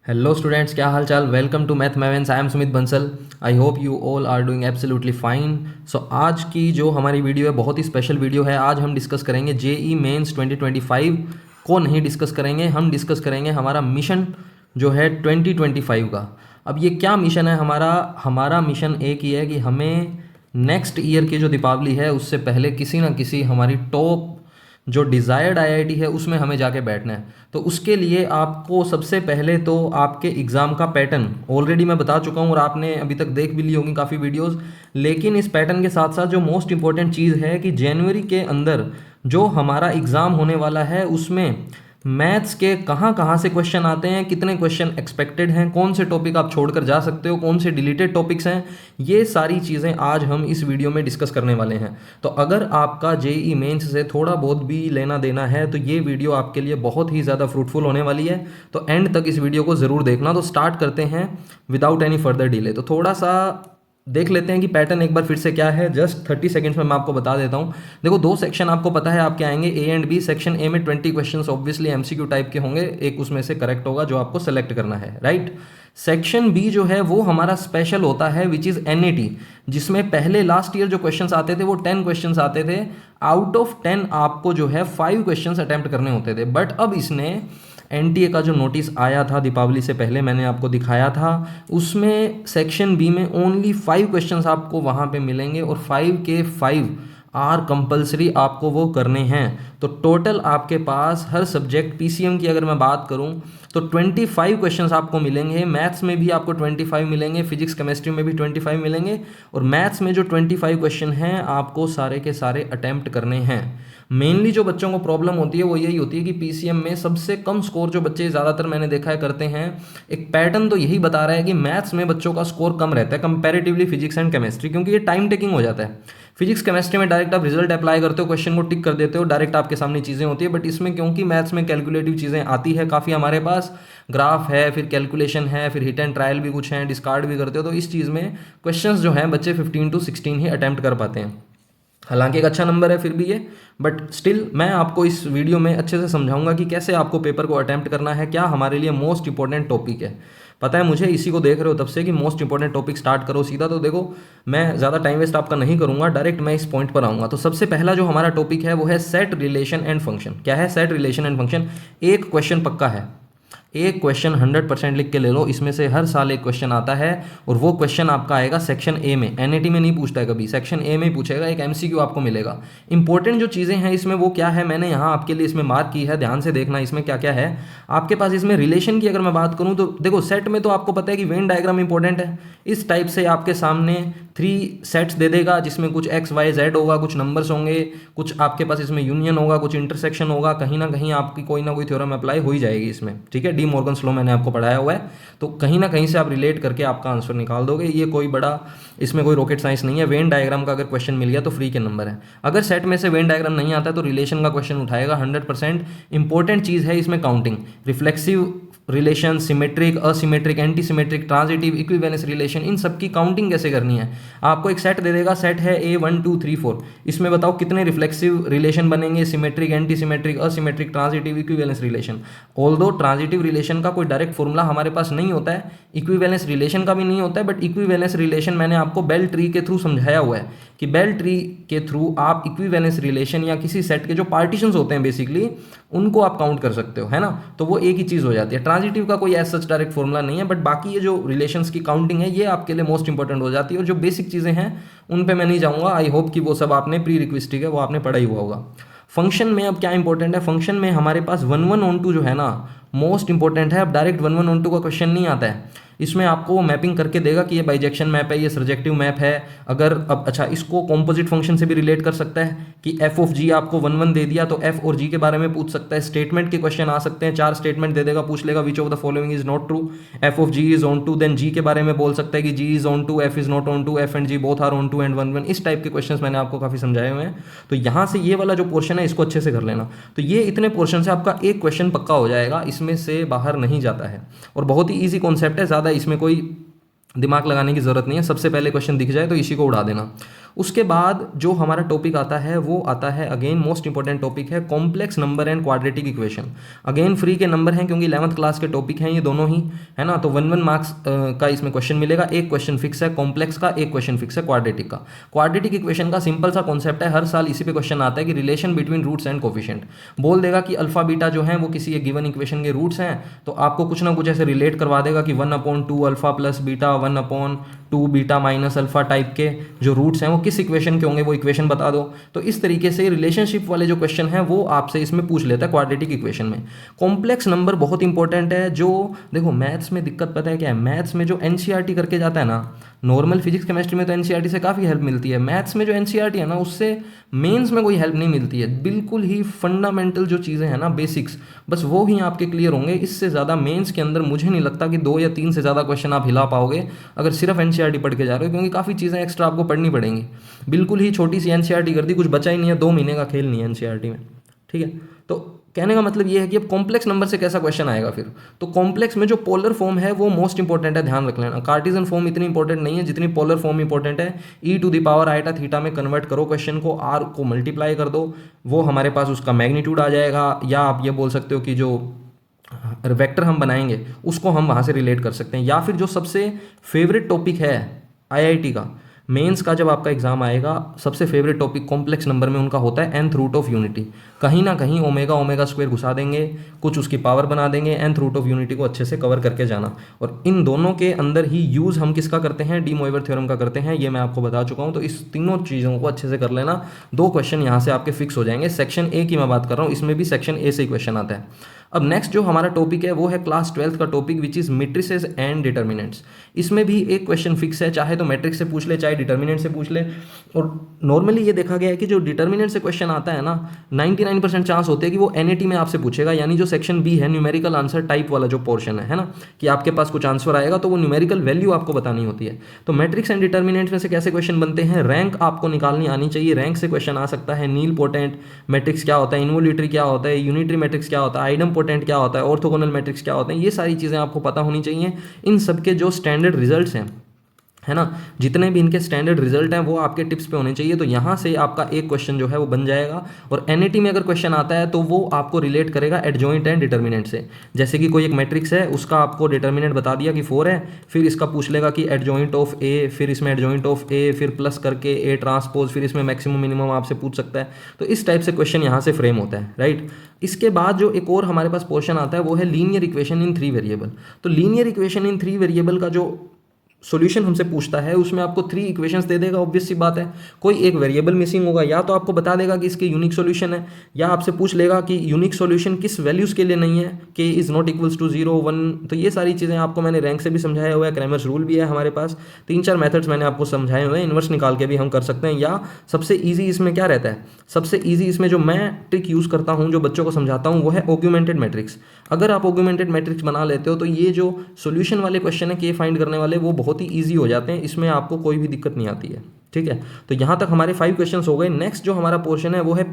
Hello students, क्या हाल चाल। Welcome to math mavens. I am Sumit Bansal. I hope you all are doing absolutely fine. So आज की जो हमारी वीडियो है बहुत ही स्पेशल वीडियो है। आज हम डिस्कस करेंगे जेई मेंस 2025 को नहीं डिस्कस करेंगे, हम डिस्कस करेंगे हमारा मिशन जो है 2025 का। अब ये क्या मिशन है हमारा? हमारा मिशन एक ही है कि हमें नेक्स्ट ईयर की जो दीपावली है उससे पहले किसी ना किसी हमारी टॉप जो डिज़ायर्ड आईआईटी है उसमें हमें जाके बैठना है। तो उसके लिए आपको सबसे पहले तो आपके एग्ज़ाम का पैटर्न ऑलरेडी मैं बता चुका हूँ और आपने अभी तक देख भी ली होगी काफ़ी वीडियोस। लेकिन इस पैटर्न के साथ साथ जो मोस्ट इंपॉर्टेंट चीज़ है कि जनवरी के अंदर जो हमारा एग्ज़ाम होने वाला है उसमें मैथ्स के कहाँ कहाँ से क्वेश्चन आते हैं, कितने क्वेश्चन एक्सपेक्टेड हैं, कौन से टॉपिक आप छोड़कर जा सकते हो, कौन से डिलीटेड टॉपिक्स हैं, ये सारी चीज़ें आज हम इस वीडियो में डिस्कस करने वाले हैं। तो अगर आपका जेई मेंस से थोड़ा बहुत भी लेना देना है तो ये वीडियो आपके लिए बहुत ही ज़्यादा फ्रूटफुल होने वाली है। तो एंड तक इस वीडियो को ज़रूर देखना। तो स्टार्ट करते हैं विदाउट एनी फर्दर डिले। तो थोड़ा सा देख लेते हैं कि पैटर्न एक बार फिर से क्या है। जस्ट 30 सेकंड्स में मैं आपको बता देता हूँ। देखो, दो सेक्शन आपको पता है आपके आएंगे, A and B. Section A में 20 क्वेश्चंस ऑब्वियसली एमसीक्यू टाइप के होंगे, एक उसमें से करेक्ट होगा जो आपको सेलेक्ट करना है, राइट। सेक्शन बी जो है वो हमारा स्पेशल होता है विच इज़ एनईटी, जिसमें पहले लास्ट ईयर जो क्वेश्चंस आते थे वो 10 क्वेश्चंस आते थे। आउट ऑफ 10 आपको जो है 5 क्वेश्चंस अटेम्प्ट करने होते थे। बट अब इसने एनटीए का जो नोटिस आया था दीपावली से पहले, मैंने आपको दिखाया था, उसमें सेक्शन बी में ओनली 5 क्वेश्चंस आपको वहाँ पे मिलेंगे और 5 के 5 आर कंपलसरी आपको वो करने हैं। तो टोटल आपके पास हर सब्जेक्ट पीसीएम की अगर मैं बात करूं तो 25 क्वेश्चंस आपको मिलेंगे। मैथ्स में भी आपको 25 मिलेंगे, फिजिक्स केमिस्ट्री में भी 25 मिलेंगे। और मैथ्स में जो 25 क्वेश्चन हैं आपको सारे के सारे अटेम्प्ट करने हैं। मेनली जो बच्चों को प्रॉब्लम होती है वो यही होती है कि पीसीएम में सबसे कम स्कोर जो बच्चे ज़्यादातर मैंने देखा है करते हैं, एक पैटर्न तो यही बता रहा है कि मैथ्स में बच्चों का स्कोर कम रहता है कंपैरेटिवली फिजिक्स एंड केमिस्ट्री, क्योंकि ये टाइम टेकिंग हो जाता है। फिजिक्स केमिस्ट्री में डायरेक्ट आप रिजल्ट अप्लाई करते हो, क्वेश्चन को टिक कर देते हो, डायरेक्ट आपके सामने चीज़ें होती है। बट इसमें क्योंकि मैथ्स में कैलकुलेटिव चीज़ें आती है काफ़ी, हमारे पास ग्राफ है, फिर कैलकुलेशन है, फिर हिट एंड ट्रायल भी कुछ है, डिस्कार्ड भी करते हो, तो इस चीज़ में क्वेश्चंस जो हैं बच्चे 15 to 16 ही अटैम्प्ट कर पाते हैं। हालांकि एक अच्छा नंबर है फिर भी ये, बट स्टिल मैं आपको इस वीडियो में अच्छे से समझाऊंगा कि कैसे आपको पेपर को अटैम्प्ट करना है, क्या हमारे लिए मोस्ट इंपॉर्टेंट टॉपिक है। पता है मुझे, इसी को देख रहे हो तब से कि मोस्ट इंपॉर्टेंट टॉपिक स्टार्ट करो सीधा। तो देखो, मैं ज़्यादा टाइम वेस्ट आपका नहीं करूंगा, डायरेक्ट मैं इस पॉइंट पर आऊँगा। तो सबसे पहला जो हमारा टॉपिक है वो है सेट रिलेशन एंड फंक्शन। क्या है सेट रिलेशन एंड फंक्शन? एक क्वेश्चन पक्का है, एक क्वेश्चन 100% लिख के ले लो। इसमें से हर साल एक क्वेश्चन आता है और वो क्वेश्चन आपका आएगा सेक्शन ए में। एनईटी में नहीं पूछता है कभी, सेक्शन ए में ही पूछेगा, एक एमसीक्यू आपको मिलेगा। इंपॉर्टेंट जो चीज़ें हैं इसमें वो क्या है, मैंने यहाँ आपके लिए इसमें मार्क की है, ध्यान से देखना इसमें क्या क्या है आपके पास। इसमें रिलेशन की अगर मैं बात करूँ तो देखो, सेट में तो आपको पता है कि वेन डायग्राम इंपॉर्टेंट है। इस टाइप से आपके सामने 3 सेट्स दे देगा जिसमें कुछ एक्स वाई जेड होगा, कुछ नंबर्स होंगे, कुछ आपके पास इसमें यूनियन होगा, कुछ इंटरसेक्शन होगा, कहीं ना कहीं आपकी कोई ना कोई थ्योरम अप्लाई हो ही जाएगी इसमें, ठीक है। डी मॉर्गन लॉ मैंने आपको पढ़ाया हुआ है, तो कहीं ना कहीं से आप रिलेट करके आपका आंसर निकाल दोगे। ये कोई बड़ा इसमें कोई रॉकेट साइंस नहीं है। वेन डायग्राम का अगर क्वेश्चन मिल गया तो फ्री के नंबर है। अगर सेट में से वेन डायग्राम नहीं आता तो रिलेशन का क्वेश्चन उठाएगा 100%। इंपॉर्टेंट चीज़ है इसमें counting, reflexive relation, symmetric, asymmetric, anti symmetric, transitive, equivalence relation, इन सब की काउंटिंग कैसे करनी है। आपको एक सेट दे देगा, सेट है ए 1 2 3 4, इसमें बताओ कितने रिफ्लेक्सिव रिलेशन बनेंगे, symmetric, anti symmetric, asymmetric, transitive, equivalence relation. Although transitive relation का कोई डायरेक्ट फॉर्मूला हमारे पास नहीं होता है, इक्विवेलेंस रिलेशन का भी नहीं होता है, बट इक्विवेलेंस रिलेशन मैंने आपको बेल ट्री के थ्रू समझाया हुआ है कि बेल ट्री के थ्रू आप इक्विवेलेंस रिलेशन या किसी सेट के जो पार्टीशंस होते हैं बेसिकली उनको आप काउंट कर सकते हो, है ना। तो वो एक ही चीज़ हो जाती है। ट्रांजिटिव का कोई एज सच डायरेक्ट फॉर्मूला नहीं है, बट बाकी ये जो रिलेशंस की काउंटिंग है ये आपके लिए मोस्ट इंपॉर्टेंट हो जाती है। और जो बेसिक चीज़ें हैं उन पे मैं नहीं जाऊँगा, आई होप कि वो सब आपने प्री रिक्वेस्टिक है वो आपने पढ़ा ही हुआ होगा। फंक्शन में अब क्या इंपॉर्टेंट है, फंक्शन में हमारे पास 1 1 ऑन 2 जो है ना मोस्ट इंपॉर्टेंट है। अब डायरेक्ट 1 1 ऑन 2 का क्वेश्चन नहीं आता है, इसमें आपको वो मैपिंग करके देगा कि ये बाइजेक्शन मैप है, ये सर्जेक्टिव मैप है। अगर अब अच्छा, इसको कॉम्पोजिट फंक्शन से भी रिलेट कर सकता है कि एफ ऑफ जी आपको 1 1 दे दिया तो एफ और जी के बारे में पूछ सकता है। स्टेटमेंट के क्वेश्चन आ सकते हैं, 4 स्टेटमेंट दे देगा, पूछ लेगा which of the following is not true, F of G is onto, then G के बारे में बोल सकता है कि G is onto, F is not onto, F and G both are onto and 1 1। इस type के question मैंने आपको काफी समझाए हुए हैं। तो यहाँ से ये वाला जो पोर्शन है इसको अच्छे से कर लेना। तो ये इतने पोर्शन से आपका एक क्वेश्चन पक्का हो जाएगा, इसमें से बाहर नहीं जाता है और बहुत ही ईजी कॉन्सेप्ट है, ज़्यादा इसमें कोई दिमाग लगाने की जरूरत नहीं है। सबसे पहले क्वेश्चन दिख जाए तो इसी को उड़ा देना। उसके बाद जो हमारा टॉपिक आता है वो आता है अगेन मोस्ट इंपॉर्टेंट टॉपिक है complex number and quadratic equation. Again free के नंबर हैं क्योंकि 11th क्लास के टॉपिक हैं ये दोनों ही, है ना। तो 1 मार्क्स का इसमें क्वेश्चन मिलेगा, एक क्वेश्चन फिक्स है कॉम्प्लेक्स का, एक क्वेश्चन फिक्स है क्वाड्रेटिक का। क्वाड्रेटिक इक्वेशन का सिंपल सा कॉन्सेप्ट है, हर साल इसी पे क्वेश्चन आता है कि relation between roots and coefficient. बोल देगा कि अल्फा बीटा जो है वो किसी एक गिवन इक्वेशन के रूट्स हैं, तो आपको कुछ ना कुछ ऐसे रिलेट करवा देगा कि 1/2 alpha plus beta 1/2 beta minus alpha type के जो रूट्स हैं वो किस इक्वेशन के होंगे, वो इक्वेशन बता दो। तो इस तरीके से रिलेशनशिप वाले जो क्वेश्चन हैं वो आपसे इसमें पूछ लेता है क्वाड्रेटिक इक्वेशन में। कॉम्प्लेक्स नंबर बहुत इंपॉर्टेंट है। जो देखो मैथ्स में दिक्कत पता है क्या है, मैथ्स में जो एनसीईआरटी करके जाता है ना, नॉर्मल फिजिक्स केमिस्ट्री में तो एनसीईआरटी से काफ़ी हेल्प मिलती है, मैथ्स में जो एनसीईआरटी है ना उससे मेंस में कोई हेल्प नहीं मिलती है। बिल्कुल ही फंडामेंटल जो चीज़ें हैं ना, बेसिक्स, बस वो ही आपके क्लियर होंगे। इससे ज़्यादा मेंस के अंदर मुझे नहीं लगता कि 2 या 3 से ज़्यादा क्वेश्चन आप हिला पाओगे अगर सिर्फ एनसीईआरटी पढ़ के जा रहे हो, क्योंकि काफ़ी चीज़ें एक्स्ट्रा आपको पढ़नी पड़ेंगी। बिल्कुल ही छोटी सी एनसीईआरटी कर दी, कुछ बचा ही नहीं है, 2 महीने का खेल नहीं है एनसीईआरटी में, ठीक है। तो कहने का मतलब ये है कि अब कॉम्प्लेक्स नंबर से कैसा क्वेश्चन आएगा फिर, तो कॉम्प्लेक्स में जो पोलर फॉर्म है वो मोस्ट इंपॉर्टेंट है, ध्यान रख लेना। कार्टेशियन फॉर्म इतनी इंपॉर्टेंट नहीं है जितनी पोलर फॉर्म इंपॉर्टेंट है। e⁻ आइटा थीटा में कन्वर्ट करो क्वेश्चन को, r को मल्टीप्लाई कर दो, वो हमारे पास उसका मैग्नीट्यूड आ जाएगा, या आप ये बोल सकते हो कि जो वेक्टर हम बनाएंगे उसको हम वहाँ से रिलेट कर सकते हैं। या फिर जो सबसे फेवरेट टॉपिक है आईआईटी का, मेंस का जब आपका एग्जाम आएगा, सबसे फेवरेट टॉपिक कॉम्प्लेक्स नंबर में उनका होता है nth रूट ऑफ यूनिटी। कहीं ना कहीं ओमेगा स्क्वायर घुसा देंगे, कुछ उसकी पावर बना देंगे, nth रूट ऑफ यूनिटी को अच्छे से कवर करके जाना। और इन दोनों के अंदर ही यूज़ हम किसका करते हैं, डी मोइवर थ्योरम का करते हैं, ये मैं आपको बता चुका हूँ। तो इस तीनों चीज़ों को अच्छे से कर लेना, 2 क्वेश्चन यहाँ से आपके फिक्स हो जाएंगे। सेक्शन ए की मैं बात कर रहा हूँ, इसमें भी सेक्शन ए से ही क्वेश्चन आता है। अब नेक्स्ट जो हमारा टॉपिक है वो है क्लास 12th का topic which is matrices and determinants. इसमें भी एक क्वेश्चन फिक्स है, चाहे तो मैट्रिक्स से पूछ ले चाहे डिटर्मिनेंट से पूछ ले। और नॉर्मली ये देखा गया है कि जो डिटर्मिनेंट से क्वेश्चन आता है ना, 99% चांस होते हैं कि वो एनईटी में आपसे पूछेगा, यानी जो सेक्शन बी है न्यूमेरिकल आंसर टाइप वाला जो पोर्शन है ना, कि आपके पास कुछ आंसर आएगा तो वो न्यूमेरिकल वैल्यू आपको बतानी होती है। तो मैट्रिक्स एंड डिटर्मिनेंट में से कैसे क्वेश्चन बनते हैं, रैंक आपको निकालनी आनी चाहिए, रैंक से क्वेश्चन आ सकता है। नील पोटेंट मैट्रिक्स क्या होता है, इनवोल्यूटरी क्या होता है, यूनिटरी मैट्रिक्स क्या होता है, आइडम पोटेंट क्या होता है, ऑर्थोगोनल मैट्रिक्स क्या होते हैं, ये सारी चीज़ें आपको पता होनी चाहिए। इन सब के जो स्टैंडर्ड रिजल्ट्स हैं, है ना, जितने भी इनके स्टैंडर्ड रिजल्ट हैं वो आपके टिप्स पे होने चाहिए। तो यहाँ से आपका एक क्वेश्चन जो है वो बन जाएगा। और एनईटी में अगर क्वेश्चन आता है तो वो आपको रिलेट करेगा एडजॉइंट एंड डिटर्मिनेंट से। जैसे कि कोई एक मैट्रिक्स है, उसका आपको डिटर्मिनेंट बता दिया कि 4 है, फिर इसका पूछ लेगा कि एडजॉइंट ऑफ ए, फिर इसमें एडजॉइंट ऑफ ए, फिर प्लस करके ए ट्रांसपोज, फिर इसमें मैक्सिमम मिनिमम आपसे पूछ सकता है। तो इस टाइप से क्वेश्चन यहाँ से फ्रेम होता है, राइट। इसके बाद जो एक और हमारे पास पोर्शन आता है वो है लीनियर इक्वेशन इन 3 वेरिएबल। तो लीनियर इक्वेशन इन 3 वेरिएबल का जो सॉल्यूशन हमसे पूछता है उसमें आपको 3 इक्वेशंस दे देगा। ऑब्वियस सी बात है, कोई एक वेरिएबल मिसिंग होगा, या तो आपको बता देगा कि इसके यूनिक सॉल्यूशन है, या आपसे पूछ लेगा कि यूनिक सॉल्यूशन किस वैल्यूज के लिए नहीं है, के इज नॉट इक्वल्स टू 0 1। तो ये सारी चीज़ें आपको मैंने रैंक से भी समझाया हुआ है, क्रैमर्स रूल भी है हमारे पास, 3-4 मेथड्स मैंने आपको समझाए हुए हैं। इन्वर्स निकाल के भी हम कर सकते हैं, या सबसे ईजी इसमें क्या रहता है, सबसे ईजी इसमें जो मैं ट्रिक यूज़ करता हूँ, जो बच्चों को समझाता हूँ, वो है ऑग्यूमेंटेड मैट्रिक्स। अगर आप ऑग्यूमेंटेड मैट्रिक्स बना लेते हो तो ये जो सॉल्यूशन वाले क्वेश्चन है, के फाइंड करने वाले, वो बहुत ही ईजी हो जाते हैं, इसमें आपको कोई भी दिक्कत नहीं आती है, ठीक है। तो यहाँ तक हमारे 5 क्वेश्चंस हो गए। नेक्स्ट जो हमारा पोर्शन है वो है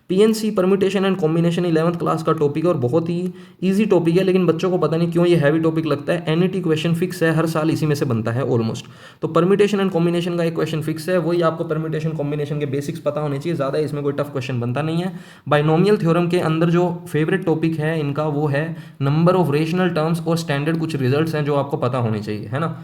PNC permutation and combination, 11th class का टॉपिक है और बहुत ही इजी टॉपिक है, लेकिन बच्चों को पता नहीं क्यों ये हैवी टॉपिक लगता है। एनईटी क्वेश्चन फिक्स है, हर साल इसी में से बनता है ऑलमोस्ट। तो परम्यूटेशन एंड कॉम्बिनेशन का एक क्वेश्चन फिक्स है, वही आपको परम्यूटेशन कॉम्बिनेशन के बेसिक्स पता होने चाहिए, ज़्यादा इसमें कोई टफ क्वेश्चन बनता नहीं है। बाइनोमियल थ्योरम के अंदर जो फेवरेट टॉपिक है इनका वो है नंबर ऑफ रेशनल टर्म्स और स्टैंडर्ड कुछ रिजल्ट्स हैं जो आपको पता होने चाहिए, है ना।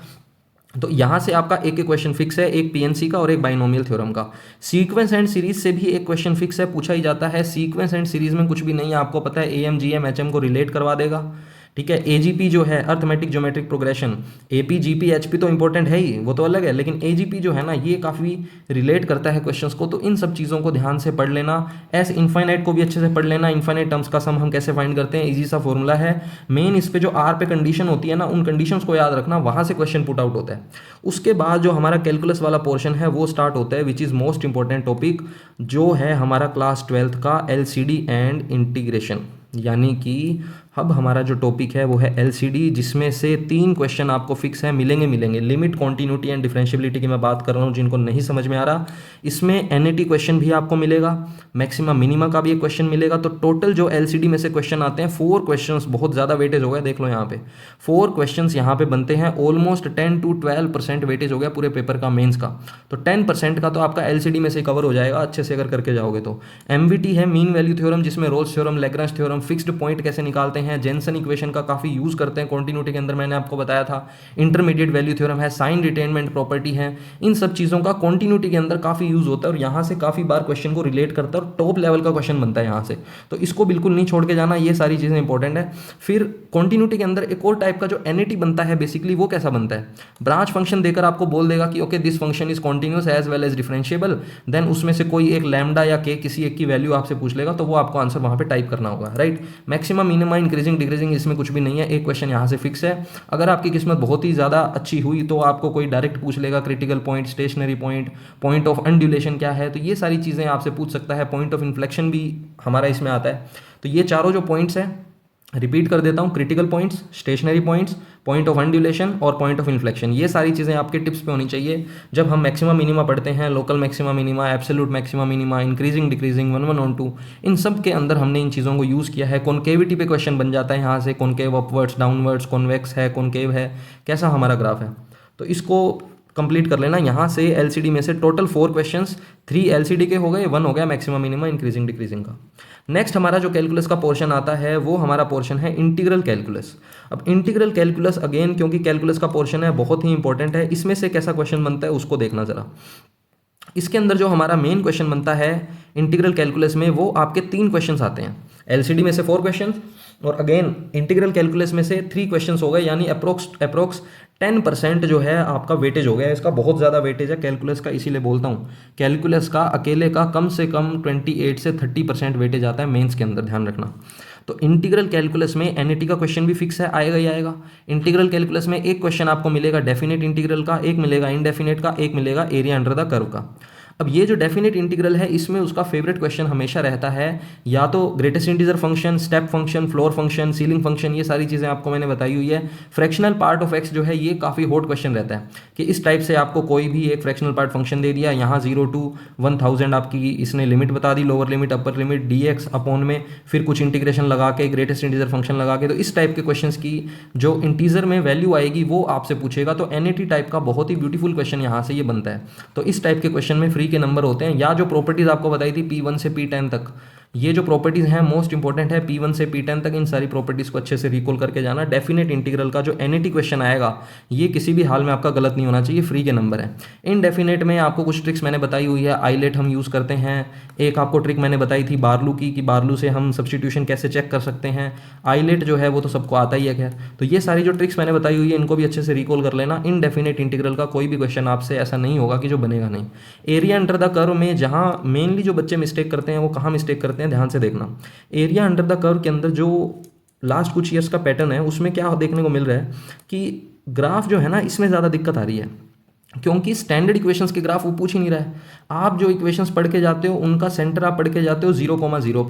तो यहाँ से आपका एक क्वेश्चन फिक्स है, एक पीएनसी का और एक बाइनोमियल थ्योरम का। सीक्वेंस एंड सीरीज से भी एक क्वेश्चन फिक्स है, पूछा ही जाता है। सीक्वेंस एंड सीरीज में कुछ भी नहीं है, आपको पता है एएम जीएम एचएम को रिलेट करवा देगा, ठीक है। एजीपी जो है arithmetic geometric progression, AP GP HP तो इंपॉर्टेंट है ही, वो तो अलग है, लेकिन एजीपी जो है ना ये काफ़ी रिलेट करता है क्वेश्चंस को। तो इन सब चीज़ों को ध्यान से पढ़ लेना। एस इनफाइनाइट को भी अच्छे से पढ़ लेना। इनफाइनाइट टर्म्स का सम हम कैसे फाइंड करते हैं, इजी सा फॉर्मूला है। मेन इस पे जो आर पे कंडीशन होती है ना, उन कंडीशंस को याद रखना, वहाँ से क्वेश्चन पुट आउट होता है। उसके बाद जो हमारा कैलकुलस वाला पोर्शन है वो स्टार्ट होता है, which is most important topic, जो है हमारा क्लास 12th का एलसीडी एंड इंटीग्रेशन, यानी कि अब हमारा जो टॉपिक है वो है एलसीडी, जिसमें से 3 क्वेश्चन आपको फिक्स है, मिलेंगे। लिमिट, कॉन्टिन्यूटी एंड डिफरेंशियबिलिटी की मैं बात कर रहा हूँ, जिनको नहीं समझ में आ रहा इसमें एनईटी क्वेश्चन भी आपको मिलेगा, मैक्सिमा मिनिमा का भी एक क्वेश्चन मिलेगा। तो टोटल जो एलसीडी में से क्वेश्चन आते हैं 4 क्वेश्चंस, बहुत ज़्यादा वेटेज हो गया, देख लो यहाँ पे 4 क्वेश्चंस यहाँ पे बनते हैं। ऑलमोस्ट 10 to 12% वेटेज हो गया पूरे पेपर का, मेंस का। तो 10% का तो आपका एलसीडी में से कवर हो जाएगा अच्छे से अगर करके जाओगे तो। एमवीटी है मीन वैल्यू थ्योरम, जिसमें Rolle's theorem, Lagrange theorem, fixed point कैसे निकालते हैं, जेनसन इक्वेशन का काफ़ी यूज़ करते हैं कॉन्टिन्यूटी के अंदर, मैंने आपको बताया था। इंटरमीडिएट वैल्यू थ्योरम है, साइन रिटेनमेंट प्रॉपर्टी है, इन सब चीज़ों का कॉन्टिन्यूटी के अंदर काफ़ी यूज़ होता है और यहाँ से काफ़ी बार क्वेश्चन को रिलेट करता है और टॉप लेवल का क्वेश्चन बनता है यहाँ से। तो इसको बिल्कुल नहीं छोड़ के जाना, ये सारी चीज़ें इंपॉर्टेंट है। फिर कॉन्टिन्यूटी के अंदर एक और टाइप का जो एनईटी बनता है बेसिकली, वो कैसा बनता है, ब्रांच फंक्शन देकर आपको बोल देगा कि okay this function is continuous as well as differentiable, then उसमें से कोई एक लैम्डा या के किसी एक की वैल्यू आपसे पूछ लेगा, तो वो आपको आंसर वहाँ पे टाइप करना होगा, right. Maximum minima, increasing decreasing, इसमें कुछ भी नहीं है, एक क्वेश्चन यहाँ से फिक्स है। अगर आपकी किस्मत बहुत ही ज़्यादा अच्छी हुई तो आपको कोई डायरेक्ट पूछ लेगा critical point, stationary point, point of undulation क्या है, तो ये सारी चीज़ें आपसे पूछ सकता है। पॉइंट ऑफ इन्फ्लेक्शन भी हमारा इसमें आता है। तो ये चारों जो पॉइंट्स हैं, रिपीट कर देता हूँ, critical points, stationary points, point of undulation और पॉइंट ऑफ इन्फ्लेक्शन, ये सारी चीज़ें आपके टिप्स पे होनी चाहिए जब हम मैक्सिमा मिनिमा पढ़ते हैं। Local maxima minima, absolute maxima minima, increasing decreasing, 1 1 on 2, इन सब के अंदर हमने इन चीज़ों को यूज़ किया है। कॉन्केविटी पे क्वेश्चन बन जाता है यहाँ से, कॉन्केव अपवर्ड्स, डाउनवर्ड्स, कॉन्वेक्स है, कॉन्केव है, कैसा हमारा ग्राफ है, तो इसको कंप्लीट कर लेना। यहाँ से एलसीडी में से टोटल 4 क्वेश्चंस, 3 एलसीडी के हो गए, 1 हो गया मैक्सिमा मिनिमा इंक्रीजिंग डिक्रीजिंग का। नेक्स्ट हमारा जो कैलकुलस का पोर्शन आता है वो हमारा पोर्शन है इंटीग्रल कैलकुलस। अब इंटीग्रल कैलकुलस अगेन, क्योंकि कैलकुलस का पोर्शन है, बहुत ही इंपॉर्टेंट है। इसमें से कैसा क्वेश्चन बनता है उसको देखना ज़रा। इसके अंदर जो हमारा मेन क्वेश्चन बनता है इंटीग्रल कैलकुलस में, वो आपके 3 क्वेश्चंस आते हैं। एलसीडी में से 4 क्वेश्चंस और अगेन इंटीग्रल कैलकुलस में से 3 क्वेश्चंस हो गए, यानी अप्रोक्स 10% जो है आपका वेटेज हो गया। इसका बहुत ज़्यादा वेटेज है कैलकुलस का, इसीलिए बोलता हूँ कैलकुलस का अकेले का कम से कम 28 से 30% वेटेज आता है मेंस के अंदर, ध्यान रखना। तो इंटीग्रल कैलकुलस में एनईटी का क्वेश्चन भी फिक्स है, आएगा ही आएगा। इंटीग्रल कैलकुलस में एक क्वेश्चन आपको मिलेगा डेफिनेट इंटीग्रल का, एक मिलेगा इनडेफिनेट का, एक मिलेगा एरिया अंडर द कर्व का। अब ये जो डेफिनेट इंटीग्रल है, इसमें उसका फेवरेट क्वेश्चन हमेशा रहता है या तो greatest integer function, step function, floor function, ceiling function, ये सारी चीज़ें आपको मैंने बताई हुई है। फ्रैक्शनल पार्ट ऑफ एक्स जो है ये काफ़ी हॉट क्वेश्चन रहता है कि इस टाइप से आपको कोई भी एक फ्रैक्शनल पार्ट फंक्शन दे दिया, यहाँ 0 to 1000 आपकी इसने लिमिट बता दी, lower limit upper limit dx upon में, फिर कुछ इंटीग्रेशन लगा के, ग्रेटेस्ट इंटीजर फंक्शन लगा के, तो इस टाइप के क्वेश्चंस की जो इंटीजर में वैल्यू आएगी वो आपसे पूछेगा। तो एनईटी टाइप का बहुत ही ब्यूटीफुल क्वेश्चन यहाँ से ये बनता है। तो इस टाइप के क्वेश्चन में फ्री के नंबर होते हैं, जो प्रॉपर्टीज आपको बताई थी P1 से P10 तक, ये जो प्रॉपर्टीज हैं मोस्ट इंपॉर्टेंट है P1 से P10 तक, इन सारी प्रॉपर्टीज को अच्छे से रिकॉल करके जाना। डेफिनेट इंटीग्रल का जो एनईटी क्वेश्चन आएगा ये किसी भी हाल में आपका गलत नहीं होना चाहिए, फ्री के नंबर है। इनडेफिनेट में आपको कुछ ट्रिक्स मैंने बताई हुई है, आईलेट हम यूज़ करते हैं, एक आपको ट्रिक मैंने बताई थी बार्लू की कि बार्लू से हम सब्सटीट्यूशन कैसे चेक कर सकते हैं, आईलेट जो है वो तो सबको आता ही है खैर। तो ये सारी जो ट्रिक्स मैंने बताई हुई है इनको भी अच्छे से रिकॉल कर लेना। इनडेफिनेट इंटीग्रल का कोई भी क्वेश्चन आपसे ऐसा नहीं होगा कि जो बनेगा नहीं। एरिया अंडर द कर्व में जहाँ मेनली जो बच्चे मिस्टेक करते हैं वो कहाँ मिस्टेक करते हैं, ध्यान से देखना। एरिया अंडर द कर्व के अंदर जो लास्ट कुछ ईयर्स का पैटर्न है उसमें क्या देखने को मिल रहा है कि ग्राफ जो है ना, इसमें ज़्यादा दिक्कत आ रही है, क्योंकि स्टैंडर्ड इक्वेशंस के ग्राफ वो पूछ ही नहीं रहा है। आप जो इक्वेशंस पढ़ के जाते हो उनका सेंटर आप पढ़ के जाते हो 0,0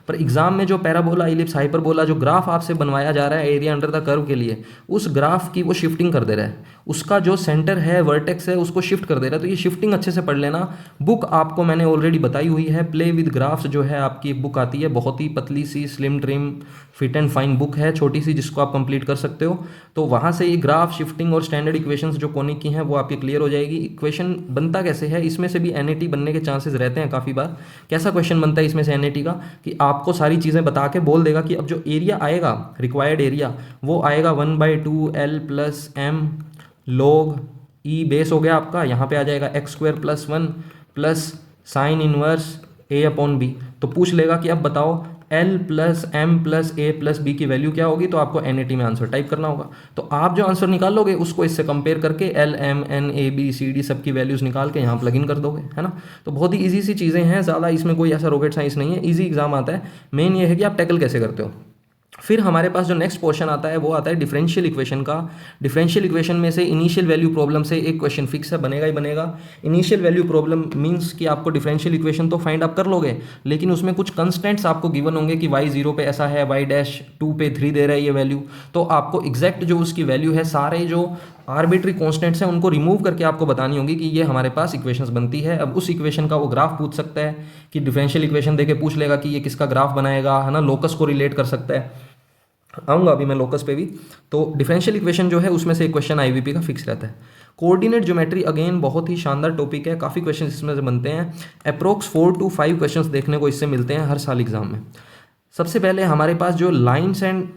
पर एग्जाम में जो पैराबोला, इलिप्स, हाइपरबोला जो ग्राफ आपसे बनवाया जा रहा है एरिया अंडर द कर्व के लिए, उस ग्राफ की वो शिफ्टिंग कर दे रहा है, उसका जो सेंटर है, वर्टेक्स है, उसको शिफ्ट कर दे रहा है। तो ये शिफ्टिंग अच्छे से पढ़ लेना। बुक आपको मैंने ऑलरेडी बताई हुई है, प्ले विद ग्राफ्स जो है आपकी एक बुक आती है, बहुत ही पतली सी, slim trim, fit and fine book है, छोटी सी, जिसको आप कंप्लीट कर सकते हो। तो वहाँ से ये ग्राफ, शिफ्टिंग और स्टैंडर्ड इक्वेशंस जो कोनिक की हैं वो आपकी क्लियर हो जाएगी। इक्वेशन बनता कैसे है, इसमें से भी एनईटी बनने के चांसेस रहते हैं काफ़ी बार। कैसा क्वेश्चन बनता है इसमें से एनईटी का कि आपको सारी चीज़ें बता के बोल देगा कि अब जो एरिया आएगा, रिक्वायर्ड एरिया, वो आएगा 1/2 L + m log E base हो गया आपका, यहाँ पे आ जाएगा x² + 1 plus sine inverse A/B। तो पूछ लेगा कि अब बताओ L + m + A + B की वैल्यू क्या होगी, तो आपको एनईटी में आंसर टाइप करना होगा। तो आप जो आंसर निकालोगे उसको इससे कंपेयर करके L, M, N, A, B, C, D सब की वैल्यूज़ निकाल के यहाँ प्लग इन कर दोगे, है ना। तो बहुत ही ईजी सी चीज़ें हैं, ज़्यादा इसमें कोई ऐसा रॉकेट साइंस नहीं है, ईजी एग्जाम आता है। मेन ये है कि आप टैकल कैसे करते हो। फिर हमारे पास जो नेक्स्ट पोर्शन आता है वो आता है डिफरेंशियल इक्वेशन का। डिफरेंशियल इक्वेशन में से इनिशियल वैल्यू प्रॉब्लम से एक क्वेश्चन फिक्स है, बनेगा ही बनेगा। इनिशियल वैल्यू प्रॉब्लम मींस कि आपको डिफरेंशियल इक्वेशन तो फाइंड आप कर लोगे, लेकिन उसमें कुछ कंस्टेंट्स आपको गिवन होंगे कि y 0 पे ऐसा है, y डैश 2 पे 3 दे रहा है ये वैल्यू, तो आपको एग्जैक्ट जो उसकी वैल्यू है, सारे जो आर्बिट्री कॉन्स्टेंट्स हैं उनको रिमूव करके आपको बतानी होगी कि ये हमारे पास इक्वेशंस बनती है। अब उस इक्वेशन का वो ग्राफ पूछ सकता है कि डिफरेंशियल इक्वेशन देके पूछ लेगा कि ये किसका ग्राफ बनाएगा, है ना, लोकस को रिलेट कर सकता है। आऊँगा अभी मैं लोकस पे भी। तो डिफरेंशियल इक्वेशन जो है उसमें से एक क्वेश्चन आईवीपी का फिक्स रहता है। कोऑर्डिनेट ज्योमेट्री अगेन बहुत ही शानदार टॉपिक है, काफ़ी क्वेश्चन इसमें से बनते हैं। अप्रोक्स 4 to 5 क्वेश्चंस देखने को इससे मिलते हैं हर साल एग्जाम में। सबसे पहले हमारे पास जो लाइन्स एंड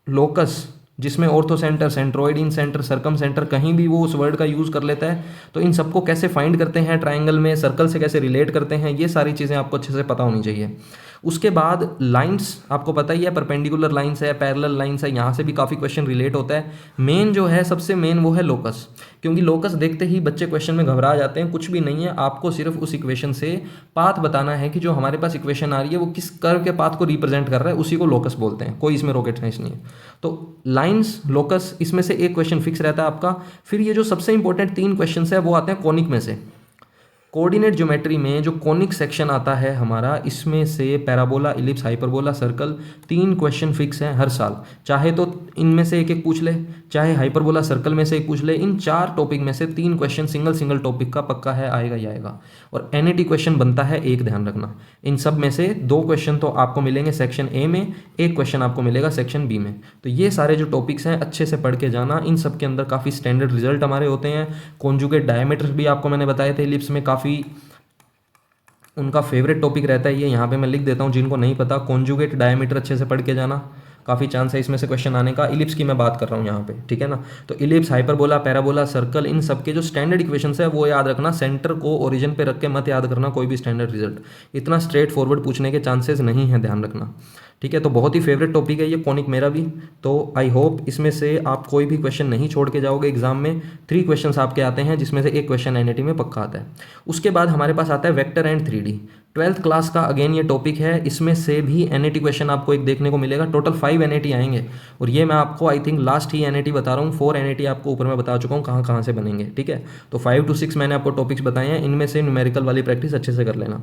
लोकस, जिसमें ऑर्थो सेंटर, सेंट्रोइड इन सेंटर, सर्कम सेंटर, कहीं भी वो उस वर्ड का यूज़ कर लेता है, तो इन सबको कैसे फाइंड करते हैं ट्राइंगल में, सर्कल से कैसे रिलेट करते हैं, ये सारी चीज़ें आपको अच्छे से पता होनी चाहिए। उसके बाद लाइंस आपको पता ही है, परपेंडिकुलर लाइंस है, पैरेलल लाइंस है, यहाँ से भी काफ़ी क्वेश्चन रिलेट होता है। मेन जो है, सबसे मेन वो है लोकस, क्योंकि लोकस देखते ही बच्चे क्वेश्चन में घबरा जाते हैं। कुछ भी नहीं है, आपको सिर्फ उस इक्वेशन से पाथ बताना है कि जो हमारे पास इक्वेशन आ रही है वो किस कर्व के पाथ को रिप्रेजेंट कर रहा है, उसी को लोकस बोलते हैं। कोई इसमें रॉकेट साइंस नहीं है। तो लाइंस, लोकस, इसमें से एक क्वेश्चन फिक्स रहता है आपका। फिर ये जो सबसे इंपॉर्टेंट 3 क्वेश्चन है वो आते हैं कॉनिक में से। कोऑर्डिनेट ज्योमेट्री में जो कॉनिक सेक्शन आता है हमारा, इसमें से parabola, ellipse, hyperbola, circle, 3 question fix हैं हर साल। चाहे तो इनमें से एक एक पूछ ले, चाहे हाइपरबोला, सर्कल में से एक पूछ ले, इन 4 टॉपिक में से 3 क्वेश्चन सिंगल टॉपिक का पक्का है, आएगा ही आएगा। और एनईटी क्वेश्चन बनता है एक, ध्यान रखना। इन सब में से 2 क्वेश्चन तो आपको मिलेंगे सेक्शन ए में, एक क्वेश्चन आपको मिलेगा सेक्शन बी में। तो ये सारे जो टॉपिक्स हैं अच्छे से पढ़ के जाना। इन सब के अंदर काफ़ी स्टैंडर्ड रिजल्ट हमारे होते हैं। कॉन्जुगेट डायमीटर भी आपको मैंने बताए थे, इलिप्स में काफ़ी उनका फेवरेट टॉपिक रहता है ये। यहाँ पे मैं लिख देता हूँ जिनको नहीं पता, कॉन्जुगेट डायमीटर अच्छे से पढ़ के जाना, काफ़ी चांस है इसमें से क्वेश्चन आने का। इलिप्स की मैं बात कर रहा हूँ यहाँ पे, ठीक है ना। तो इलिप्स, हाइपरबोला, पैराबोला, सर्कल, इन सब के जो स्टैंडर्ड इक्वेशंस है वो याद रखना। सेंटर को ओरिजिन पे रख के मत याद करना कोई भी स्टैंडर्ड रिजल्ट, इतना स्ट्रेट फॉरवर्ड पूछने के चांसेस नहीं है, ध्यान रखना, ठीक है। तो बहुत ही फेवरेट टॉपिक है ये कॉनिक, मेरा भी। तो आई होप इसमें से आप कोई भी क्वेश्चन नहीं छोड़ के जाओगे एग्जाम में। 3 क्वेश्चंस आपके आते हैं, जिसमें से एक क्वेश्चन एनईटी में पक्का आता है। उसके बाद हमारे पास आता है vector and 3D। 12th class का अगेन ये टॉपिक है, इसमें से भी एनईटी क्वेश्चन आपको एक देखने को मिलेगा। टोटल 5 एनईटी आएंगे, और ये मैं आपको I think last he NET बता रहा हूँ। 4 एनईटी आपको ऊपर मैं बता चुका हूँ कहाँ कहाँ से बनेंगे, ठीक है। तो 5 to 6 मैंने आपको टॉपिक्स बताए हैं, इनमें से न्यूमेरिकल वाली प्रैक्टिस अच्छे से कर लेना।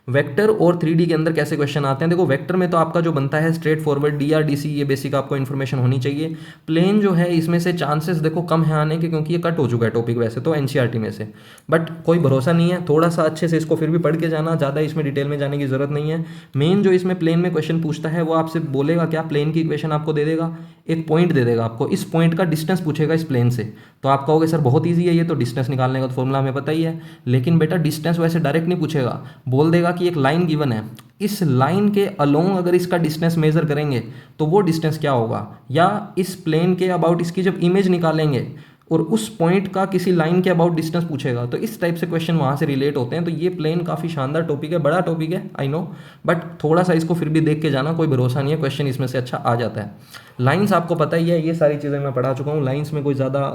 वेक्टर और 3D के अंदर कैसे क्वेश्चन आते हैं, देखो वेक्टर में तो आपका जो बनता है स्ट्रेट फॉरवर्ड DRDC, ये बेसिक आपको इन्फॉर्मेशन होनी चाहिए। प्लेन जो है इसमें से चांसेस देखो कम है आने के, क्योंकि ये कट हो चुका है टॉपिक वैसे तो एनसीईआरटी में से, बट कोई भरोसा नहीं है। थोड़ा सा अच्छे से इसको फिर भी पढ़ के जाना, ज़्यादा इसमें डिटेल में जाने की जरूरत नहीं है। मेन जो इसमें प्लेन में क्वेश्चन पूछता है वो आपसे बोलेगा क्या, प्लेन की इक्वेशन आपको दे देगा, एक पॉइंट दे देगा आपको, इस पॉइंट का डिस्टेंस पूछेगा इस प्लेन से। तो आप कहोगे सर बहुत ईजी है ये तो, डिस्टेंस निकालने का तो फॉर्मूला हमें पता ही है। लेकिन बेटा डिस्टेंस वैसे डायरेक्ट नहीं पूछेगा, बोल देगा कि एक लाइन गिवन है, इस लाइन के अलोंग अगर इसका डिस्टेंस मेजर करेंगे तो वो डिस्टेंस क्या होगा, या इस प्लेन के अबाउट इसकी जब इमेज निकालेंगे और उस पॉइंट का किसी लाइन के अबाउट डिस्टेंस पूछेगा। तो इस टाइप से क्वेश्चन वहाँ से रिलेट होते हैं। तो ये प्लेन काफ़ी शानदार टॉपिक है, बड़ा टॉपिक है आई नो, बट थोड़ा सा इसको फिर भी देख के जाना, कोई भरोसा नहीं है क्वेश्चन इसमें से अच्छा आ जाता है। लाइंस आपको पता ही है, ये सारी चीज़ें मैं पढ़ा चुका हूँ, लाइंस में कोई ज़्यादा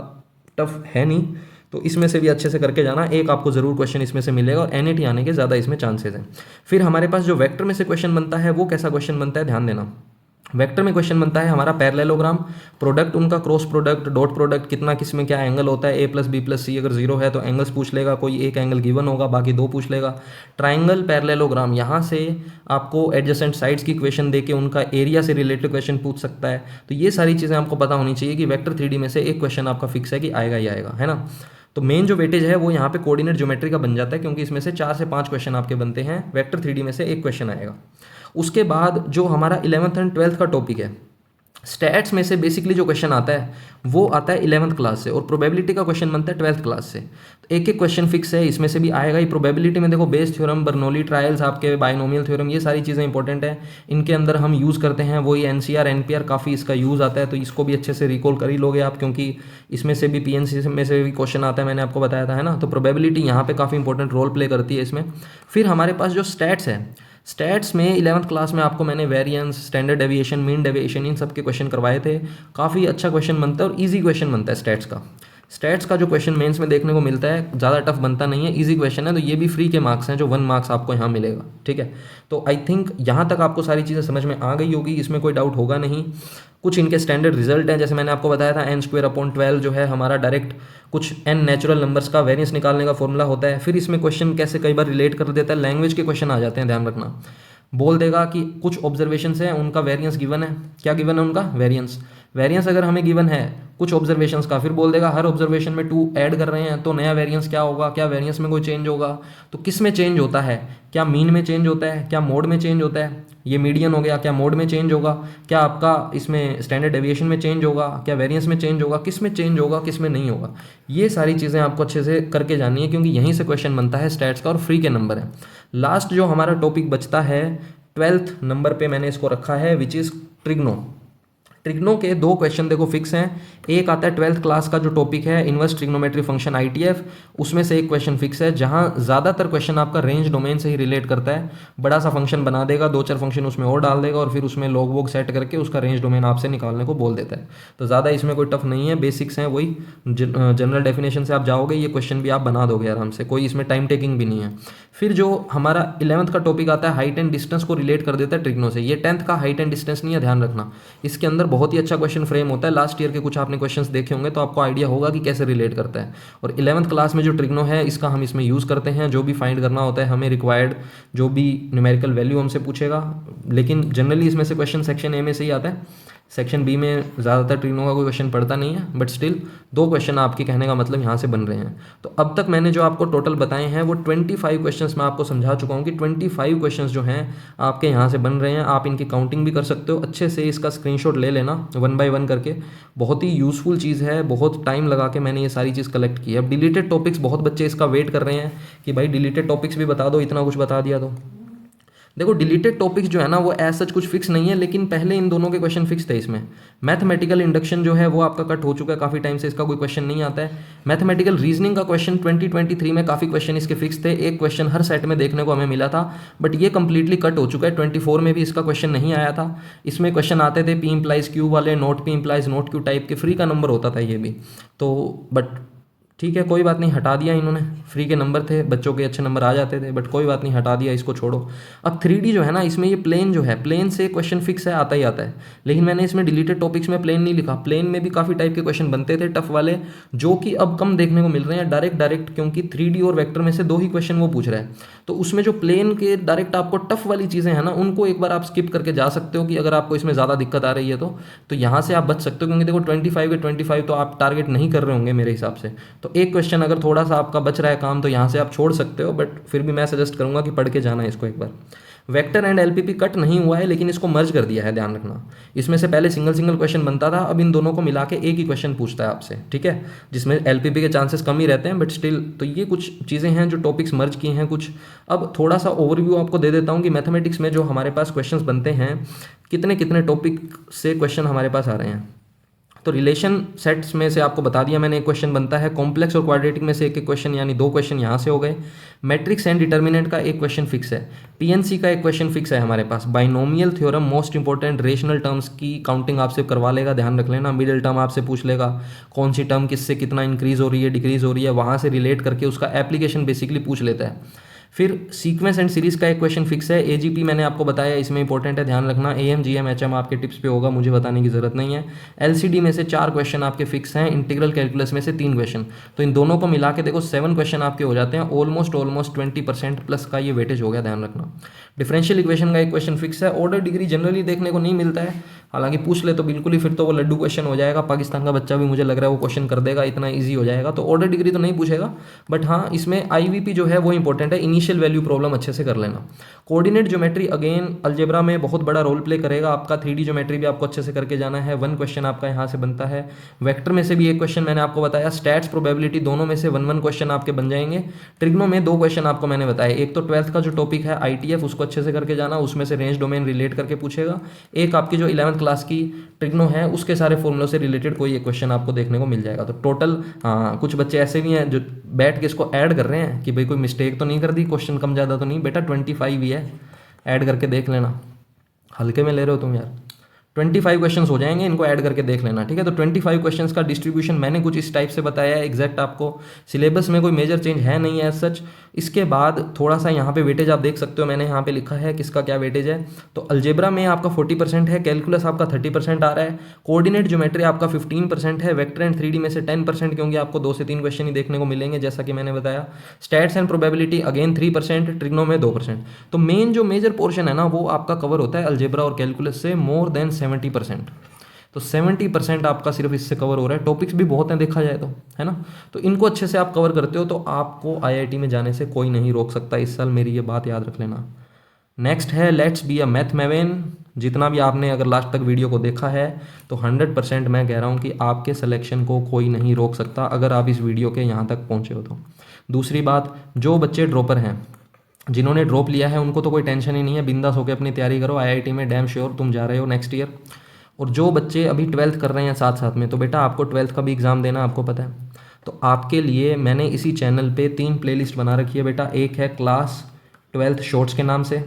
टफ है नहीं, तो इसमें से भी अच्छे से करके जाना। एक आपको जरूर क्वेश्चन इसमें से मिलेगा, और एनईटी आने के ज़्यादा इसमें चांसेस हैं। फिर हमारे पास जो वेक्टर में से क्वेश्चन बनता है वो कैसा क्वेश्चन बनता है, ध्यान देना। वेक्टर में क्वेश्चन बनता है हमारा पैरेललोग्राम, प्रोडक्ट उनका, क्रॉस प्रोडक्ट, डॉट प्रोडक्ट, कितना किस में क्या एंगल होता है, A+B+C अगर 0 है तो एंगल्स पूछ लेगा, कोई एक एंगल गिवन होगा, बाकी 2 पूछ लेगा। ट्राइंगल पैरेललोग्राम, यहाँ से आपको एडजेसेंट साइड्स की इक्वेशन देके उनका एरिया से रिलेटेड क्वेश्चन पूछ सकता है। तो ये सारी चीज़ें आपको पता होनी चाहिए कि वेक्टर 3D में से एक क्वेश्चन आपका फिक्स है कि आएगा ही आएगा, है ना। तो मेन जो वेटेज है वो यहाँ पे कोऑर्डिनेट ज्योमेट्री का बन जाता है, क्योंकि इसमें से 4 से 5 क्वेश्चन आपके बनते हैं, वेक्टर 3D में से एक क्वेश्चन आएगा। उसके बाद जो हमारा 11th एंड 12th का टॉपिक है, स्टैट्स में से बेसिकली जो क्वेश्चन आता है वो आता है 11th क्लास से, और प्रोबेबिलिटी का क्वेश्चन बनता है 12th क्लास से। तो एक एक क्वेश्चन फिक्स है, इसमें से भी आएगा ही। प्रोबेबिलिटी में देखो बेस थ्योरम, बर्नौली ट्रायल्स, आपके बाइनोमियल थ्योरम, ये सारी चीज़ें इंपॉर्टेंट है। इनके अंदर हम यूज़ करते हैं वही NCR NPR, काफ़ी इसका यूज़ आता है, तो इसको भी अच्छे से रिकॉल कर ही लोगे आप, क्योंकि इसमें से भी PNC में से भी क्वेश्चन आता है, मैंने आपको बताया था, है ना। तो प्रोबेबिलिटी यहाँ पे काफ़ी इंपॉर्टेंट रोल प्ले करती है इसमें। फिर हमारे पास जो स्टैट्स है, स्टैट्स में 11th क्लास में आपको मैंने variance, standard deviation, mean deviation, इन सब के क्वेश्चन करवाए थे। काफ़ी अच्छा क्वेश्चन बनता है और इजी क्वेश्चन बनता है स्टैट्स का। स्टैट्स का जो क्वेश्चन मेंस में देखने को मिलता है ज़्यादा टफ बनता नहीं है, इजी क्वेश्चन है, तो ये भी फ्री के मार्क्स हैं जो 1 मार्क्स आपको यहाँ मिलेगा। ठीक है, तो आई थिंक यहाँ तक आपको सारी चीज़ें समझ में आ गई होगी, इसमें कोई डाउट होगा नहीं। कुछ इनके स्टैंडर्ड रिजल्ट हैं, जैसे मैंने आपको बताया था n² जो है हमारा डायरेक्ट कुछ n नेचुरल नंबर्स का वेरिएंस निकालने का फॉर्मूला होता है। फिर इसमें क्वेश्चन कैसे कई बार रिलेट कर देता है, लैंग्वेज के क्वेश्चन आ जाते हैं, ध्यान रखना। बोल देगा कि कुछ ऑब्जर्वेशंस हैं, उनका वेरिएंस गिवन है। क्या गिवन है उनका? वेरिएंस अगर हमें गिवन है कुछ ऑब्जर्वेशंस का, फिर बोल देगा हर ऑब्जर्वेशन में 2 ऐड कर रहे हैं तो नया वेरिएंस क्या होगा, क्या वेरिएंस में कोई चेंज होगा, तो किस में चेंज होता है, क्या मीन में चेंज होता है, क्या मोड में चेंज होता है, ये मीडियन हो गया, क्या मोड में चेंज होगा, क्या आपका इसमें स्टैंडर्ड डेविएशन में चेंज होगा, क्या वेरिएंस में चेंज होगा, किस में चेंज होगा, किस में नहीं होगा। ये सारी चीज़ें आपको अच्छे से करके जाननी है, क्योंकि यहीं से क्वेश्चन बनता है स्टैट्स का और फ्री के नंबर है। लास्ट जो हमारा टॉपिक बचता है 12th नंबर पे मैंने इसको रखा है, विच इज़ ट्रिग्नो के 2 क्वेश्चन देखो फिक्स हैं। एक आता है 12th क्लास का जो टॉपिक है इन्वर्स ट्रिग्नोमेट्री फंक्शन ITF, उसमें से एक क्वेश्चन फिक्स है जहां ज़्यादातर क्वेश्चन आपका रेंज डोमेन से ही रिलेट करता है। बड़ा सा फंक्शन बना देगा, 2-4 फंक्शन उसमें और डाल देगा और फिर उसमें लॉग वॉग सेट करके उसका रेंज डोमेन आपसे निकालने को बोल देता है। तो ज़्यादा इसमें कोई टफ नहीं है, बेसिक्स हैं, वही जनरल डेफिनेशन से आप जाओगे, ये क्वेश्चन भी आप बना दोगे आराम से, कोई इसमें टाइम टेकिंग भी नहीं है। फिर जो हमारा 11th का टॉपिक आता है हाइट एंड डिस्टेंस को रिलेट कर देता है ट्रिग्नो से। ये 10th का हाइट एंड डिस्टेंस नहीं है, ध्यान रखना। इसके अंदर बहुत ही अच्छा क्वेश्चन फ्रेम होता है, लास्ट ईयर के कुछ आपने क्वेश्चंस देखे होंगे तो आपको आइडिया होगा कि कैसे रिलेट करता है। और 11th क्लास में जो ट्रिग्नो है इसका हम इसमें यूज़ करते हैं, जो भी फाइंड करना होता है हमें रिक्वायर्ड जो भी न्यूमेरिकल वैल्यू हमसे पूछेगा। लेकिन जनरली इसमें से क्वेश्चन सेक्शन ए में से ही आता है, सेक्शन बी में ज़्यादातर ट्रिग्नो का कोई क्वेश्चन पड़ता नहीं है, बट स्टिल 2 क्वेश्चन आपके कहने का मतलब यहाँ से बन रहे हैं। तो अब तक मैंने जो आपको टोटल बताए हैं वो 25 क्वेश्चंस मैं आपको समझा चुका हूँ कि 25 क्वेश्चंस जो हैं आपके यहाँ से बन रहे हैं। आप इनकी काउंटिंग भी कर सकते हो, अच्छे से इसका स्क्रीनशॉट ले लेना 1 बाय 1 करके। बहुत ही यूज़फुल चीज़ है, बहुत टाइम लगा के मैंने ये सारी चीज़ कलेक्ट की है। अब डिलीटेड टॉपिक्स बहुत बच्चे इसका वेट कर रहे हैं कि भाई डिलीटेड टॉपिक्स भी बता दो, इतना कुछ बता दिया तो। देखो डिलीटेड टॉपिक्स जो है ना वो एज सच कुछ फिक्स नहीं है, लेकिन पहले इन दोनों के क्वेश्चन फिक्स थे। इसमें मैथमेटिकल इंडक्शन जो है वो आपका कट हो चुका है काफ़ी टाइम से, इसका कोई क्वेश्चन नहीं आता है। मैथमेटिकल रीजनिंग का क्वेश्चन 2023 में काफ़ी क्वेश्चन इसके फिक्स थे, एक क्वेश्चन हर सेट में देखने को हमें मिला था, बट ये कंप्लीटली कट हो चुका है। 24 में भी इसका क्वेश्चन नहीं आया था। इसमें क्वेश्चन आते थे P इम्प्लाइज Q वाले, not P implies not Q type के, फ्री का नंबर होता था ये भी तो, बट ठीक है कोई बात नहीं, हटा दिया इन्होंने। फ्री के नंबर थे, बच्चों के अच्छे नंबर आ जाते थे, बट कोई बात नहीं, हटा दिया, इसको छोड़ो। अब 3D जो है ना इसमें ये प्लेन जो है, प्लेन से क्वेश्चन फिक्स है, आता ही आता है। लेकिन मैंने इसमें डिलीटेड टॉपिक्स में प्लेन नहीं लिखा। प्लेन में भी काफ़ी टाइप के क्वेश्चन बनते थे टफ वाले, जो कि अब कम देखने को मिल रहे हैं डायरेक्ट, क्योंकि 3D और वेक्टर में से 2 ही क्वेश्चन वो पूछ रहा है। तो उसमें जो प्लेन के डायरेक्ट आपको टफ वाली चीज़ें हैं ना, उनको एक बार आप स्किप करके जा सकते हो कि अगर आपको इसमें ज़्यादा दिक्कत आ रही है तो यहाँ से आप बच सकते हो। क्योंकि देखो 25 के 25 तो आप टारगेट नहीं कर रहे होंगे मेरे हिसाब से। तो एक क्वेश्चन अगर थोड़ा सा आपका बच रहा है काम तो यहाँ से आप छोड़ सकते हो, बट फिर भी मैं सजेस्ट करूँगा कि पढ़ के जाना है इसको एक बार। वेक्टर एंड एलपीपी कट नहीं हुआ है, लेकिन इसको मर्ज कर दिया है, ध्यान रखना। इसमें से पहले सिंगल क्वेश्चन बनता था, अब इन दोनों को मिला के एक ही क्वेश्चन पूछता है आपसे, ठीक है, जिसमें एलपीपी के चांसेस कम ही रहते हैं, बट स्टिल। तो ये कुछ चीज़ें हैं जो टॉपिक्स मर्ज किए हैं कुछ। अब थोड़ा सा ओवरव्यू आपको दे देता हूँ कि मैथमेटिक्स में जो हमारे पास क्वेश्चन बनते हैं, कितने कितने टॉपिक से क्वेश्चन हमारे पास आ रहे हैं। तो रिलेशन सेट्स में से आपको बता दिया मैंने, एक क्वेश्चन बनता है। कॉम्प्लेक्स और क्वाड्रेटिक में से एक क्वेश्चन, यानी 2 क्वेश्चन यहाँ से हो गए। मैट्रिक्स एंड डिटर्मिनेंट का एक क्वेश्चन फिक्स है। पीएनसी का एक क्वेश्चन फिक्स है हमारे पास। Binomial theorem, most important, rational terms की काउंटिंग आपसे करवा लेगा, ध्यान रख लेना। मिडिल टर्म आपसे पूछ लेगा, कौन सी टर्म किससे कितना इंक्रीज हो रही है, डिक्रीज हो रही है, वहाँ से रिलेट करके उसका एप्लीकेशन बेसिकली पूछ लेता है। फिर सीक्वेंस एंड सीरीज का एक क्वेश्चन फिक्स है। एजीपी मैंने आपको बताया, इसमें इंपॉर्टेंट है, ध्यान रखना। एएम जीएम एचएम आपके टिप्स पे होगा, मुझे बताने की जरूरत नहीं है। एलसीडी में से 4 क्वेश्चन आपके फिक्स हैं। इंटीग्रल कैलकुलस में से 3 क्वेश्चन। तो इन दोनों को मिला के देखो 7 क्वेश्चन आपके हो जाते हैं। ऑलमोस्ट 20% प्लस का ये वेटेज हो गया, ध्यान रखना। डिफरेंशियल इक्वेशन का एक क्वेश्चन फिक्स है। ऑर्डर डिग्री जनरली देखने को नहीं मिलता है, हालांकि पूछ ले तो बिल्कुल ही फिर तो वो लड्डू क्वेश्चन हो जाएगा। पाकिस्तान का बच्चा भी मुझे लग रहा है वो क्वेश्चन कर देगा, इतना ईजी हो जाएगा। तो ऑर्डर डिग्री तो नहीं पूछेगा, बट हाँ इसमें आईवीपी जो है वो इंपॉर्टेंट है। इनिशियल वैल्यू प्रॉब्लम अच्छे से कर लेना। कोऑर्डिनेट ज्योमेट्री अगेन अलजेब्रा में बहुत बड़ा रोल प्ले करेगा आपका। 3D ज्योमेट्री भी आपको अच्छे से करके जाना है। 1 क्वेश्चन आपका यहाँ से बनता है। वेक्टर में से भी एक क्वेश्चन मैंने आपको बताया। स्टैट्स प्रोबेबिलिटी दोनों में से 1 क्वेश्चन आपके बन जाएंगे। ट्रिग्नो में 2 क्वेश्चन आपको मैंने बताया। एक तो 12th का जो टॉपिक है ITF, उसको अच्छे से करके जाना, उसमें से रेंज डोमेन रिलेट करके पूछेगा। एक आपकी जो 11th क्लास की ट्रिग्नो है उसके सारे फॉर्मूलों से रिलेटेड कोई एक क्वेश्चन आपको देखने को मिल जाएगा। तो टोटल कुछ बच्चे ऐसे भी हैं जो बैठ के इसको ऐड कर रहे हैं कि भाई कोई मिस्टेक तो नहीं कर दी, क्वेश्चन कम ज़्यादा तो नहीं। बेटा 25 ही है, ऐड करके देख लेना। हल्के में ले रहे हो तुम यार। 25 क्वेश्चंस हो जाएंगे, इनको ऐड करके देख लेना, ठीक है। तो 25 क्वेश्चंस का डिस्ट्रीब्यूशन मैंने कुछ इस टाइप से बताया है एग्जैक्ट आपको। सिलेबस में कोई मेजर चेंज है नहीं है सच। इसके बाद थोड़ा सा यहाँ पे वेटेज आप देख सकते हो, मैंने यहाँ पे लिखा है किसका क्या वेटेज है। तो अलजेब्रा में आपका 40% है, कैलकुलस आपका 30% आ रहा है, कोऑर्डिनेट ज्योमेट्री आपका 15% है, वेक्टर एंड 3D में से 10%, क्योंकि आपको 2 से 3 क्वेश्चन ही देखने को मिलेंगे जैसा कि मैंने बताया। Stats and probability again 3%, trigno में 2%। तो मेन जो मेजर पोर्शन है ना वो आपका कवर होता है अलजेब्रा और कैलकुलस से मोर देन 70%। तो 70% आपका सिर्फ इससे कवर हो रहा है। टॉपिक्स भी बहुत हैं देखा जाए तो, है ना। तो इनको अच्छे से आप कवर करते हो तो आपको आईआईटी में जाने से कोई नहीं रोक सकता इस साल, मेरी ये बात याद रख लेना। नेक्स्ट है लेट्स बी अ मैथ मैवेन। जितना भी आपने अगर लास्ट तक वीडियो को देखा है तो 100% मैं कह रहा हूँ कि आपके सिलेक्शन को कोई नहीं रोक सकता अगर आप इस वीडियो के यहाँ तक पहुँचे हो तो। दूसरी बात, जो बच्चे ड्रॉपर हैं, जिन्होंने ड्रॉप लिया है उनको तो कोई टेंशन ही नहीं है, बिंदास होकर अपनी तैयारी करो, आईआईटी में डैम श्योर तुम जा रहे हो नेक्स्ट ईयर। और जो बच्चे अभी 12th कर रहे हैं साथ साथ में, तो बेटा आपको 12th का भी एग्ज़ाम देना आपको पता है। तो आपके लिए मैंने इसी चैनल पे 3 प्लेलिस्ट बना रखी है बेटा। एक है क्लास 12th शॉर्ट्स के नाम से,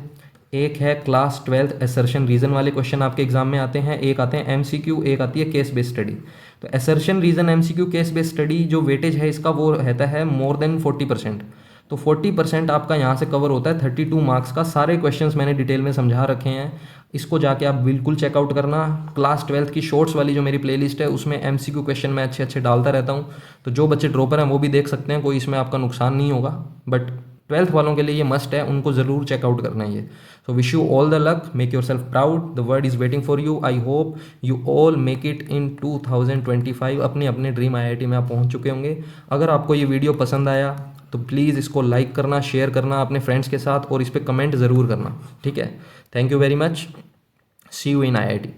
एक है क्लास 12th एसर्शन रीज़न वाले क्वेश्चन आपके एग्जाम में आते हैं, एक आते हैं एमसीक्यू, एक आती है केस बेस्ड स्टडी। तो assertion reason MCQ case based study जो वेटेज है इसका वो रहता है मोर देन 40%। तो 40% आपका यहाँ से कवर होता है 32 मार्क्स का। सारे क्वेश्चंस मैंने डिटेल में समझा रखे हैं, इसको जाके आप बिल्कुल चेकआउट करना। क्लास 12th की शॉर्ट्स वाली जो मेरी प्लेलिस्ट है उसमें एमसीक्यू क्वेश्चन मैं अच्छे अच्छे डालता रहता हूँ, तो जो बच्चे ड्रॉपर हैं वो भी देख सकते हैं, कोई इसमें आपका नुकसान नहीं होगा। बट 12th वालों के लिए ये मस्ट है, उनको ज़रूर चेकआउट करना है ये। So wish you all the luck, make your self proud, the world is waiting for you. I hope you all make it in 2025। अपने अपने ड्रीम आईआईटी में आप पहुँच चुके होंगे। अगर आपको ये वीडियो पसंद आया तो प्लीज़ इसको लाइक करना, शेयर करना अपने फ्रेंड्स के साथ, और इस पर कमेंट ज़रूर करना, ठीक है। Thank you very much, see you in IIT.